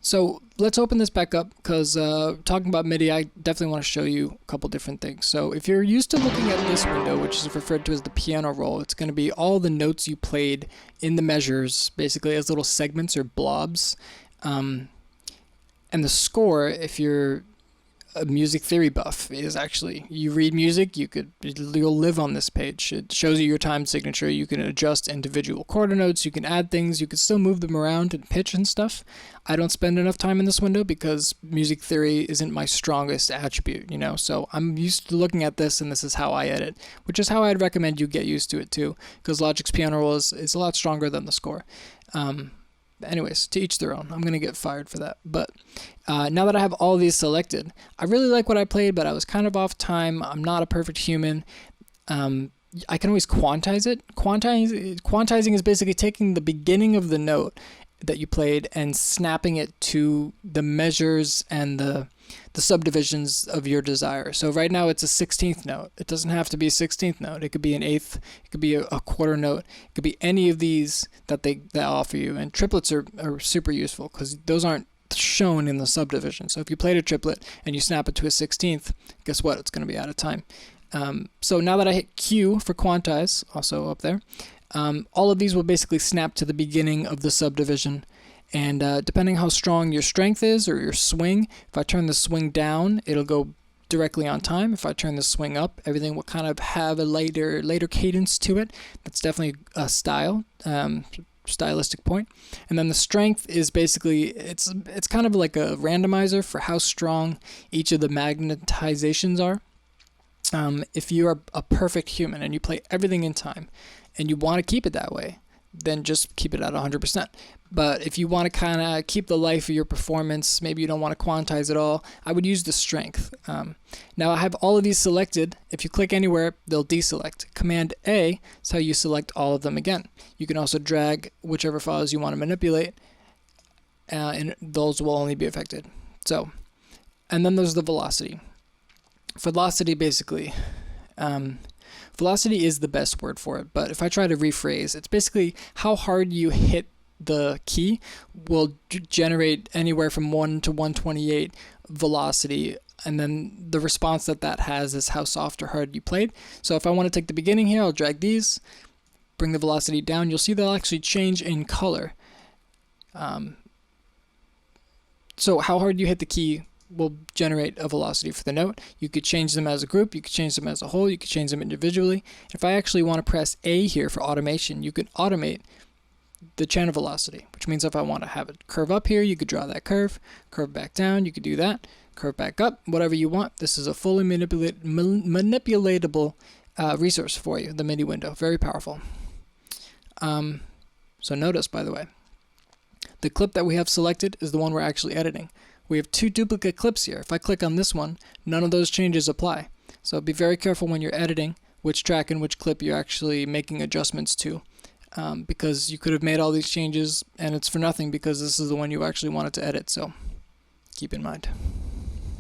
So let's open this back up because talking about MIDI, I definitely want to show you a couple different things. So if you're used to looking at this window, which is referred to as the piano roll, it's going to be all the notes you played in the measures, basically as little segments or blobs. And the score, if you're a music theory buff, is actually, you read music, you'll live on this page. It shows you your time signature. You can adjust individual quarter notes, you can add things, you can still move them around and pitch and stuff. I don't spend enough time in this window because music theory isn't my strongest attribute, you know, so I'm used to looking at this, and this is how I edit, which is how I'd recommend you get used to it too, because Logic's piano roll is a lot stronger than the score. Anyways, to each their own. I'm going to get fired for that. But now that I have all these selected, I really like what I played, but I was kind of off time. I'm not a perfect human. I can always quantize it. Quantizing is basically taking the beginning of the note that you played and snapping it to the measures and the subdivisions of your desire. So right now it's a 16th note. It doesn't have to be a 16th note. It could be an eighth. It could be a quarter note. It could be any of these that they offer you. And triplets are super useful because those aren't shown in the subdivision. So if you played a triplet and you snap it to a 16th, guess what? It's going to be out of time. So now that I hit Q for quantize, also up there, all of these will basically snap to the beginning of the subdivision. And depending how strong your strength is or your swing, if I turn the swing down, it'll go directly on time. If I turn the swing up, everything will kind of have a later cadence to it. That's definitely a stylistic point. And then the strength is basically, it's kind of like a randomizer for how strong each of the magnetizations are. If you are a perfect human and you play everything in time and you want to keep it that way, then just keep it at 100%. But if you want to kind of keep the life of your performance, maybe you don't want to quantize it all, I would use the strength. Now I have all of these selected. If you click anywhere, they'll deselect. Command A is how you select all of them again. You can also drag whichever files you want to manipulate, and those will only be affected. So, and then there's the velocity. Velocity basically, velocity is the best word for it, but if I try to rephrase, it's basically how hard you hit the key will generate anywhere from 1 to 128 velocity, and then the response that has is how soft or hard you played. So if I want to take the beginning here, I'll drag these, bring the velocity down. You'll see they'll actually change in color. So how hard you hit the key will generate a velocity for the note. You could change them as a group, you could change them as a whole, you could change them individually. If I actually want to press A here for automation, you could automate the channel velocity, which means if I want to have it curve up here, you could draw that curve back down, you could do that, curve back up, whatever you want. This is a fully manipulatable resource for you, the MIDI window, very powerful. So notice, by the way, the clip that we have selected is the one we're actually editing. We have two duplicate clips here. If I click on this one, none of those changes apply. So be very careful when you're editing which track and which clip you're actually making adjustments to, because you could have made all these changes and it's for nothing because this is the one you actually wanted to edit, so keep in mind.